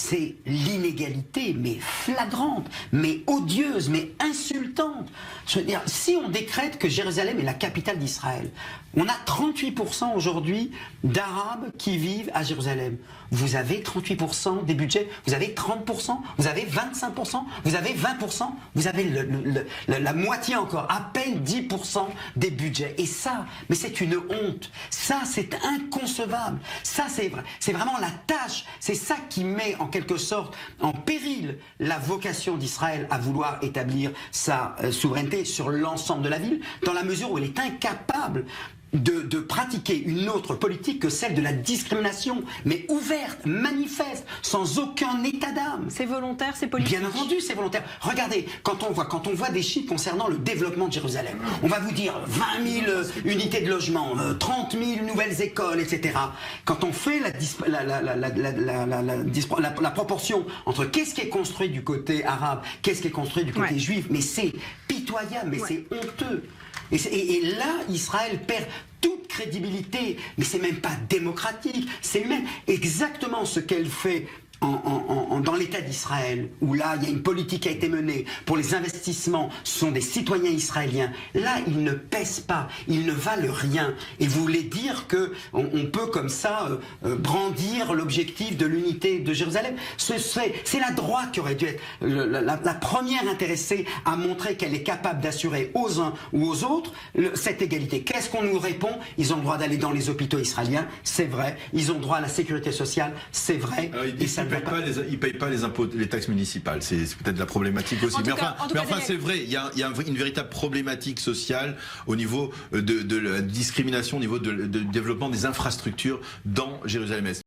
c'est l'inégalité, mais flagrante, mais odieuse, mais insultante. Je veux dire, si on décrète que Jérusalem est la capitale d'Israël, on a 38% aujourd'hui d'Arabes qui vivent à Jérusalem. Vous avez 38% des budgets, vous avez 30%, vous avez 25%, vous avez 20%, vous avez la moitié encore, à peine 10% des budgets. Et ça, mais c'est une honte. Ça, c'est inconcevable. Ça, c'est vraiment la tâche. C'est ça qui met en quelque sorte en péril la vocation d'Israël à vouloir établir sa souveraineté sur l'ensemble de la ville, dans la mesure où elle est incapable de pratiquer une autre politique que celle de la discrimination, mais ouverte, manifeste, sans aucun état d'âme. C'est volontaire, c'est politique. Bien entendu, c'est volontaire. Regardez, quand on voit des chiffres concernant le développement de Jérusalem, on va vous dire 20 000 unités de logement, 30 000 nouvelles écoles, etc. Quand on fait la proportion entre qu'est-ce qui est construit du côté arabe, qu'est-ce qui est construit du côté juif, mais c'est pitoyable, mais c'est honteux. Et là, Israël perd toute crédibilité, mais c'est même pas démocratique, c'est même exactement ce qu'elle fait dans l'État d'Israël, où là, il y a une politique qui a été menée pour les investissements, ce sont des citoyens israéliens. Là, ils ne pèsent pas, ils ne valent rien. Et vous voulez dire qu'on peut comme ça brandir l'objectif de l'unité de Jérusalem? C'est la droite qui aurait dû être la première intéressée à montrer qu'elle est capable d'assurer aux uns ou aux autres cette égalité. Qu'est-ce qu'on nous répond? Ils ont le droit d'aller dans les hôpitaux israéliens, c'est vrai. Ils ont le droit à la sécurité sociale, c'est vrai. Et ça ils ne payent pas les impôts, les taxes municipales. C'est peut-être la problématique aussi. Mais enfin, c'est vrai, il y a une véritable problématique sociale au niveau de la discrimination, au niveau du développement des infrastructures dans Jérusalem-Est.